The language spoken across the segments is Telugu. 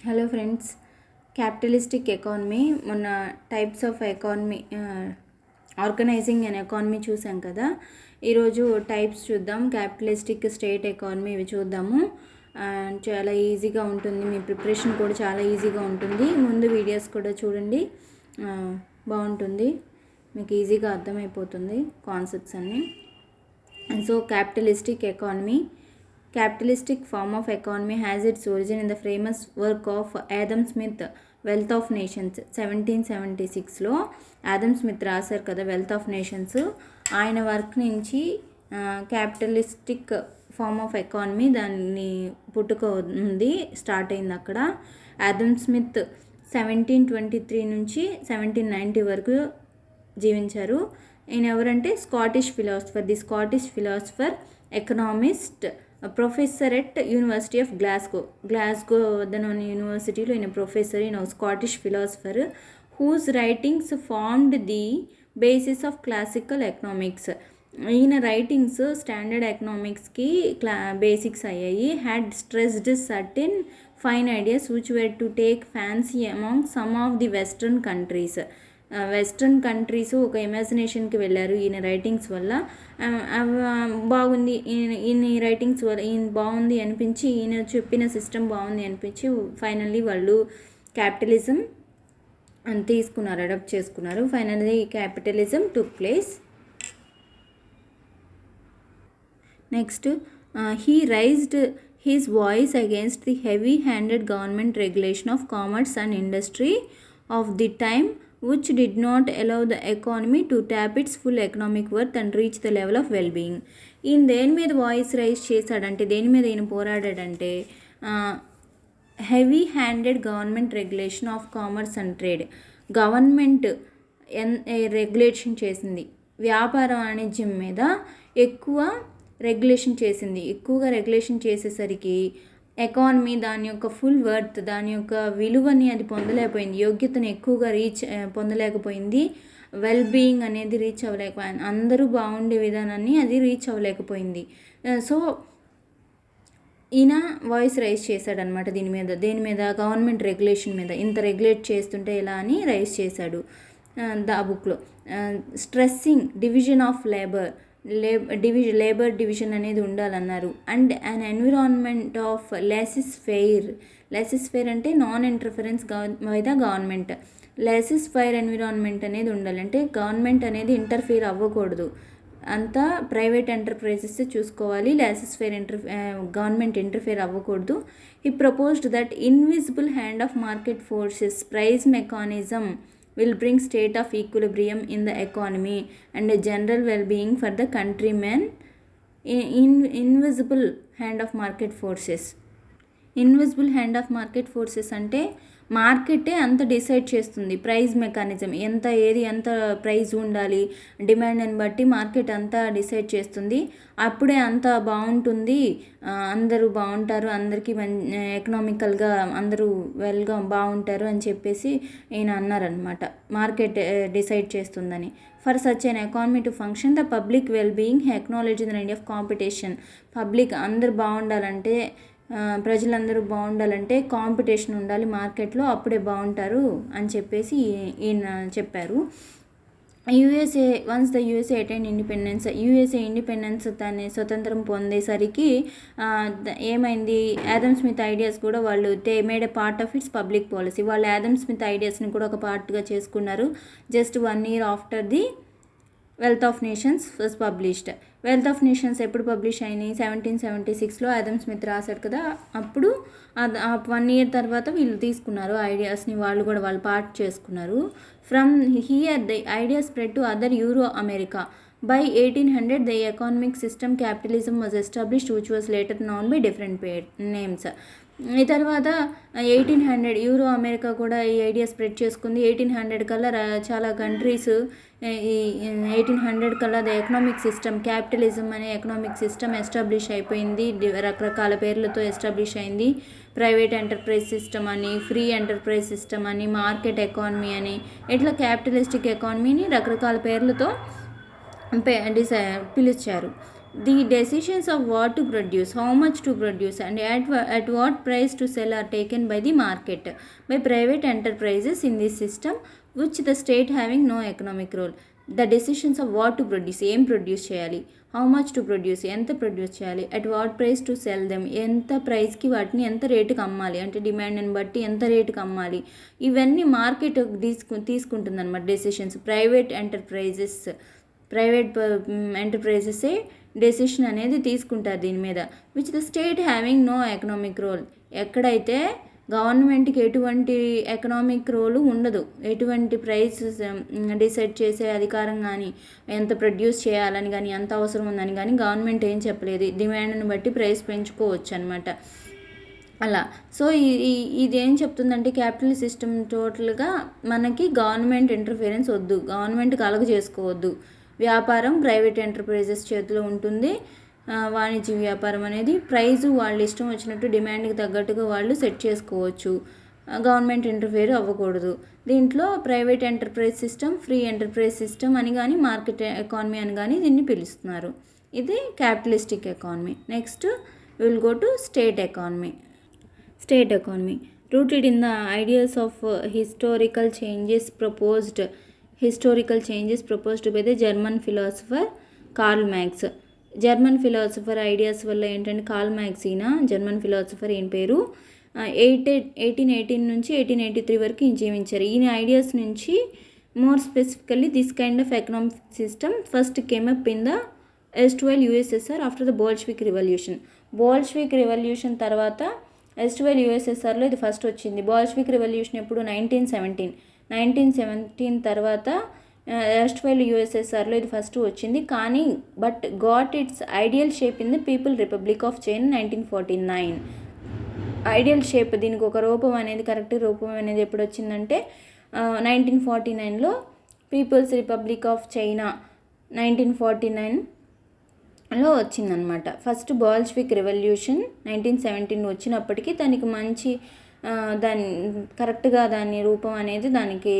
హలో ఫ్రెండ్స్, క్యాపిటలిస్టిక్ ఎకానమీ మొన్న types of economy organising and economy చూసాం కదా. ఈరోజు టైప్స్ చూద్దాం. క్యాపిటలిస్టిక్, స్టేట్ ఎకానమీ ఇవి చూద్దాము. చాలా ఈజీగా ఉంటుంది, మీ ప్రిపరేషన్ కూడా చాలా ఈజీగా ఉంటుంది. ముందు వీడియోస్ కూడా చూడండి, బాగుంటుంది, మీకు ఈజీగా అర్థమైపోతుంది కాన్సెప్ట్స్ అన్నీ. So capitalistic economy. Capitalistic form of economy has its origin in the famous work of Adam Smith, Wealth of Nations. 1776లో ఆడమ్ స్మిత్ రాశారు కదా వెల్త్ ఆఫ్ నేషన్స్. ఆయన వర్క్ నుంచి క్యాపిటలిస్టిక్ ఫార్మ్ ఆఫ్ ఎకానమీ దాన్ని పుట్టుక ఉంది, స్టార్ట్ అయింది అక్కడ. ఆడమ్ స్మిత్ 1723 నుంచి 1790 వరకు జీవించారు. ఈయన ఎవరంటే Scottish philosopher, the Scottish philosopher, economist, professor at University of Glasgow వద్దనున్న యూనివర్సిటీలో ఈయన ప్రొఫెసర్. ఈయన Scottish philosopher whose writings formed the basis of classical economics. ఈయన రైటింగ్స్ స్టాండర్డ్ ఎకనామిక్స్కి బేసిక్స్ అయ్యాయి. Had stressed certain fine ideas which were to take fancy among some of the western countries. Western countries ఒక ఇమాజినేషన్కి వెళ్ళారు ఈయన రైటింగ్స్ వల్ల. బాగుంది ఈయన రైటింగ్స్ వల్ల, ఈయన బాగుంది అనిపించి, ఈయన చెప్పిన సిస్టమ్ బాగుంది అనిపించి ఫైనల్లీ వాళ్ళు క్యాపిటలిజం తీసుకున్నారు, అడాప్ట్ చేసుకున్నారు. Finally capitalism took place. Next, he raised his voice against the heavy-handed government regulation of commerce and industry of the time, which did not allow the economy to tap its full economic worth and reach the level of well-being. ఈయన దేని మీద వాయిస్ రైజ్ చేశాడంటే, దేని మీద ఈయన పోరాడాడంటే, heavy handed government regulation of commerce and trade. Government regulation చేసింది, వ్యాపార వాణిజ్యం మీద ఎక్కువగా రెగ్యులేషన్ చేసేసరికి ఎకానమీ దాని యొక్క ఫుల్ వర్త్, దాని యొక్క విలువని అది పొందలేకపోయింది, యోగ్యతను ఎక్కువగా పొందలేకపోయింది, వెల్ బీయింగ్ అనేది రీచ్ అవ్వలేకపోయింది, అందరూ బాగుండే విధానాన్ని అది రీచ్ అవ్వలేకపోయింది. సో ఈయన వాయిస్ రైజ్ చేశాడనమాట దేని మీద గవర్నమెంట్ రెగ్యులేషన్ మీద. ఇంత రెగ్యులేట్ చేస్తుంటే ఎలా అని రైజ్ చేశాడు దా బుక్లో. Stressing division of labour division అనేది ఉండాలన్నారు. And an environment of laissez faire అంటే non interference by the government. Laissez faire environment అనేది ఉండాలి, అంటే గవర్నమెంట్ అనేది ఇంటర్ఫియర్ అవ్వకూడదు, అంతా ప్రైవేట్ ఎంటర్ప్రైజెస్ చూసుకోవాలి, లెసిస్ ఫెయిర్ గవర్నమెంట్ ఇంటర్ఫియర్ అవ్వకూడదు. He proposed that invisible hand of market forces price mechanism will bring state of equilibrium in the economy and a general well-being for the countrymen. Invisible hand of market forces. Invisible hand of market forces అంటే మార్కెటే అంత డిసైడ్ చేస్తుంది, ప్రైస్ మెకానిజం ఎంత ప్రైస్ ఉండాలి, డిమాండ్ని బట్టి మార్కెట్ అంతా డిసైడ్ చేస్తుంది. అప్పుడే అంత బాగుంటుంది, అందరూ బాగుంటారు, అందరికీ ఎకనామికల్గా అందరూ వెల్గా బాగుంటారు అని చెప్పేసి ఈయన అన్నారనమాట. మార్కెట్ డిసైడ్ చేస్తుందని. For such an economy to function the public well being acknowledge the need of competition. Public అందరూ బాగుండాలంటే, ప్రజలందరూ బాగుండాలంటే కాంపిటీషన్ ఉండాలి మార్కెట్లో, అప్పుడే బాగుంటారు అని చెప్పేసి ఈయన చెప్పారు. Once the USA attain independence. USA independence తన స్వతంత్రం పొందేసరికి ఏమైంది, ఆడమ్ స్మిత్ ఐడియాస్ కూడా వాళ్ళు made a part of it's public policy. వాళ్ళు ఆడమ్ స్మిత్ ఐడియాస్ని కూడా ఒక పార్ట్గా చేసుకున్నారు. Just 1 year after the wealth of nations was published. Wealth of nations ఎప్పుడు పబ్లిష్ అయినాయి? 1776లో ఆడమ్ స్మిత్ రాశాడు కదా. అప్పుడు 1 year తర్వాత వీళ్ళు తీసుకున్నారు ఐడియాస్ని, వాళ్ళు పార్ట్ చేసుకున్నారు. From here the idea spread to other euro America. By 1800 the economic system capitalism was established, which was later known by different names. ఈ తర్వాత 1800 యూరో అమెరికా కూడా ఈ ఐడియా స్ప్రెడ్ చేసుకుంది. 1800 కల్లా చాలా కంట్రీస్, ఈ 1800 కల్లా ద ఎకనామిక్ సిస్టమ్, క్యాపిటలిజం అనే ఎకనామిక్ సిస్టమ్ ఎస్టాబ్లిష్ అయిపోయింది. రకరకాల పేర్లతో ఎస్టాబ్లిష్ అయింది. ప్రైవేట్ ఎంటర్ప్రైజ్ సిస్టమ్ అని, ఫ్రీ ఎంటర్ప్రైజ్ సిస్టమ్ అని, మార్కెట్ ఎకానమీ అని, ఇట్లా క్యాపిటలిస్టిక్ ఎకానమీని రకరకాల పేర్లతో పిలిచారు. The decisions of what to produce, how much to produce, and at what price to sell are taken by the market, by private enterprises in this system, which the state having no economic role. The decisions of what to produce, ఏం ప్రొడ్యూస్ చేయాలి, హౌ మచ్ టు ప్రొడ్యూస్, ఎంత ప్రొడ్యూస్ చేయాలి, at what price to cell them, ఎంత ప్రైస్కి వాటిని ఎంత రేటుకి అమ్మాలి, అంటే డిమాండ్ని బట్టి ఎంత రేటుకి అమ్మాలి, ఇవన్నీ మార్కెట్ తీసుకుంటుంది అనమాట డెసిషన్స్. ప్రైవేట్ ఎంటర్ప్రైజెసే డెసిషన్ అనేది తీసుకుంటారు దీని మీద. Which the state having no economic role, ఎక్కడైతే గవర్నమెంట్కి ఎటువంటి ఎకనామిక్ రోలు ఉండదు, ఎటువంటి ప్రైస్ డిసైడ్ చేసే అధికారం కానీ, ఎంత ప్రొడ్యూస్ చేయాలని కానీ, ఎంత అవసరం ఉందని కానీ గవర్నమెంట్ ఏం చెప్పలేదు. డిమాండ్ని బట్టి ప్రైస్ పెంచుకోవచ్చు అనమాట అలా. సో ఇదేం చెప్తుందంటే క్యాపిటల్ సిస్టమ్ టోటల్గా మనకి గవర్నమెంట్ ఇంటర్ఫిరెన్స్ వద్దు, గవర్నమెంట్ కలగ చేసుకోవద్దు, వ్యాపారం ప్రైవేట్ ఎంటర్ప్రైజెస్ చేతిలో ఉంటుంది. వాణిజ్య వ్యాపారం అనేది ప్రైజు వాళ్ళు ఇష్టం వచ్చినట్టు డిమాండ్కి తగ్గట్టుగా వాళ్ళు సెట్ చేసుకోవచ్చు, గవర్నమెంట్ ఇంటర్ఫియర్ అవ్వకూడదు. దీంట్లో private enterprise system, free enterprise system అని కానీ, మార్కెట్ ఎకానమీ అని కానీ దీన్ని పిలుస్తున్నారు. ఇది capitalistic economy. Next will go to state economy. State economy, rooted in the ideas of historical changes proposed by the German philosopher Karl Marx. German philosopher ideas వల్ల ఏంటంటే కార్ల్ మార్క్స్, ఈయన జర్మన్ ఫిలాసఫర్, ఈయన పేరు 1818 నుంచి 1883 వరకు ఈయన జీవించారు. ఈయన ఐడియాస్ నుంచి more specifically this kind of economic system first came up in the erstwhile USSR after the Bolshevik revolution తర్వాత ఎస్ట్వైల్ యుఎస్ఎస్ఆర్లో ఇది ఫస్ట్ వచ్చింది. బోల్షివిక్ రివల్యూషన్ ఎప్పుడు 1917 తర్వాత ఎస్ట్వైల్ యుఎస్ఎస్ఆర్లో ఇది ఫస్ట్ వచ్చింది. కానీ but got it's ideal shape in the people Republic of China 1949. Ideal shape, దీనికి ఒక రూపం అనేది, కరెక్ట్ రూపం అనేది ఎప్పుడు వచ్చిందంటే 1949లో పీపుల్స్ రిపబ్లిక్ ఆఫ్ చైనా 1949లో వచ్చిందనమాట. ఫస్ట్ బోల్షివిక్ రెవల్యూషన్ 1917 వచ్చినప్పటికీ దానికి మంచి కరెక్ట్గా దాని రూపం అనేది దానికి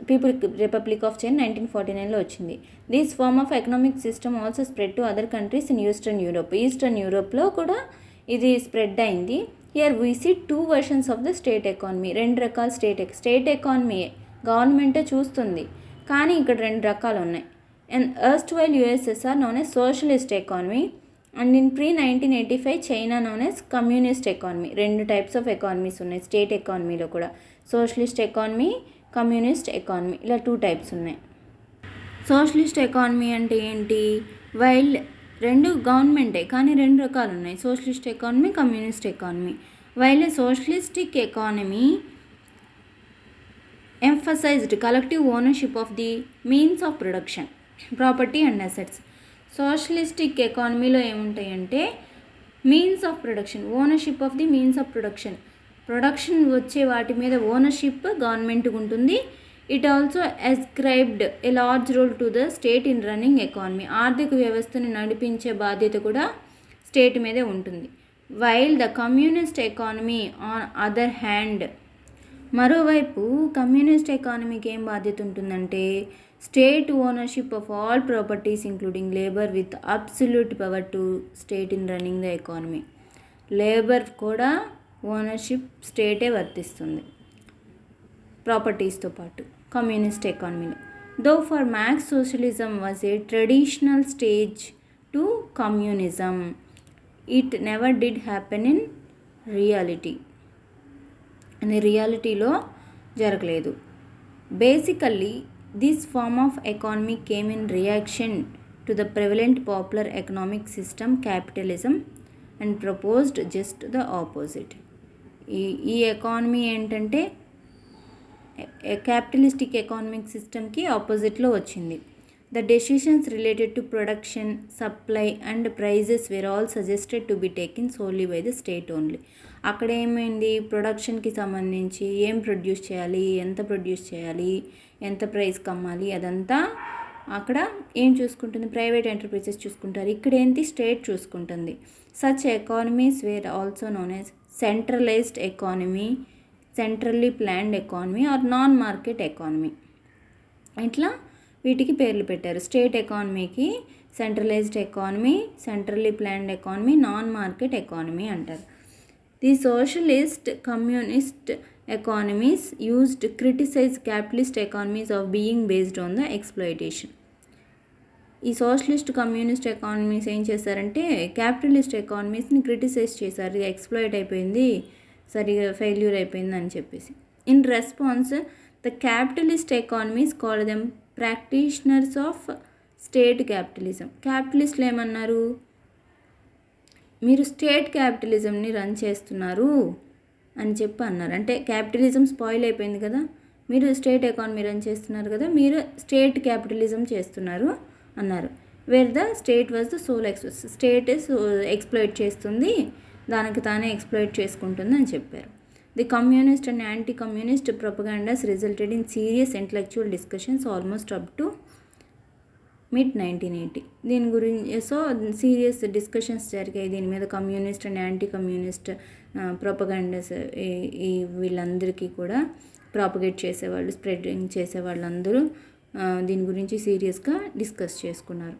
పీపుల్ రిపబ్లిక్ ఆఫ్ చైనా 1949లో వచ్చింది. This form of economic system also spread to other countries in eastern యూరోప్లో కూడా ఇది స్ప్రెడ్ అయింది. Here we see 2 versions of the state economy. 2 రకాల స్టేట్ ఎకానమీ గవర్నమెంటే చూస్తుంది, కానీ ఇక్కడ 2 రకాలు ఉన్నాయి. And erstwhile USSR known as socialist economy, and in pre-1985 China known as communist economy. 2 types of economies ఉన్నాయి స్టేట్ ఎకానమీలో కూడా. సోషలిస్ట్ ఎకానమీ, కమ్యూనిస్ట్ ఎకానమీ, ఇలా 2 types ఉన్నాయి. సోషలిస్ట్ ఎకానమీ అంటే ఏంటి? వైల్ 2 గవర్నమెంటే, కానీ 2 రకాలు ఉన్నాయి, socialist economy, communist economy. While socialistic economy emphasized collective ownership of the means of production, property and assets. Socialistic ఎకానమీలో ఏముంటాయంటే means of production, ownership of the means of production వచ్చే వాటి మీద ఓనర్షిప్ గవర్నమెంట్కి ఉంటుంది. It also ascribed a large role to the state in running economy, ఆర్థిక వ్యవస్థని నడిపించే బాధ్యత కూడా స్టేట్ మీదే ఉంటుంది. While the communist economy on other hand, మరోవైపు కమ్యూనిస్ట్ ఎకానమీకి ఏం బాధ్యత ఉంటుందంటే state ownership of all properties including labour with absolute power to state in running the economy. Labour కూడా ఓనర్షిప్ స్టేటే వర్తిస్తుంది ప్రాపర్టీస్తో పాటు కమ్యూనిస్ట్ ఎకానమీలో. Though for Marx socialism was a traditional stage to communism, it never did happen in reality, అని రియాలిటీలో జరగలేదు. Basically this form of economy came in reaction to the prevalent popular economic system capitalism and proposed just the opposite. ఈ ఎకానమీ ఏంటంటే క్యాపిటలిస్టిక్ ఎకానమిక్ సిస్టమ్కి ఆపోజిట్లో వచ్చింది. The decisions related to production, supply and prices were all suggested to be taken solely by the state only. అక్కడ ఏమైంది, ప్రొడక్షన్కి సంబంధించి ఏం ప్రొడ్యూస్ చేయాలి, ఎంత ప్రొడ్యూస్ చేయాలి, ఎంత ప్రైస్కి అమ్మాలి, అదంతా అక్కడ ఏం చూసుకుంటుంది, ప్రైవేట్ ఎంటర్ప్రైజెస్ చూసుకుంటారు. ఇక్కడ ఏంటి, స్టేట్ చూసుకుంటుంది. Such economies were also known as centralised economy, centrally planned economy or non market economy. ఇట్లా వీటికి పేర్లు పెట్టారు. స్టేట్ ఎకానమీకి centralised economy, centrally planned economy, non market economy అంటారు. The socialist communist economies used criticise capitalist economies of being based on the exploitation. ఈ సోషలిస్ట్ కమ్యూనిస్ట్ ఎకానమీస్ ఏం చేశారంటే క్యాపిటలిస్ట్ ఎకానమీస్ని క్రిటిసైజ్ చేశారు, ఇది ఎక్స్ప్లాయిట్ అయిపోయింది, సరిగా ఫెయిల్యూర్ అయిపోయింది అని చెప్పేసి. In response the capitalist economies called them practitioners of state capitalism. క్యాపిటలిస్టులు ఏమన్నారు, మీరు స్టేట్ క్యాపిటలిజంని రన్ చేస్తున్నారు అని చెప్పి అన్నారు. అంటే క్యాపిటలిజం స్పాయిల్ అయిపోయింది కదా, మీరు స్టేట్ ఎకానమీ రన్ చేస్తున్నారు కదా, మీరు స్టేట్ క్యాపిటలిజం చేస్తున్నారు అన్నారు. Where the state was the sole state exploit చేస్తుంది, దానికి తానే ఎక్స్ప్లాయిట్ చేసుకుంటుంది అని చెప్పారు. The communist and anti communist propagandas resulted in serious intellectual discussions almost up to mid 1980. దీని గురించి సీరియస్ డిస్కషన్స్ జరిగాయి దీని మీద. Communist and anti communist propagandas ఈ వీళ్ళందరికీ కూడా ప్రాపగేట్ చేసేవాళ్ళు, స్ప్రెడింగ్ చేసే వాళ్ళందరూ దీని గురించి సీరియస్గా డిస్కస్ చేసుకున్నారు.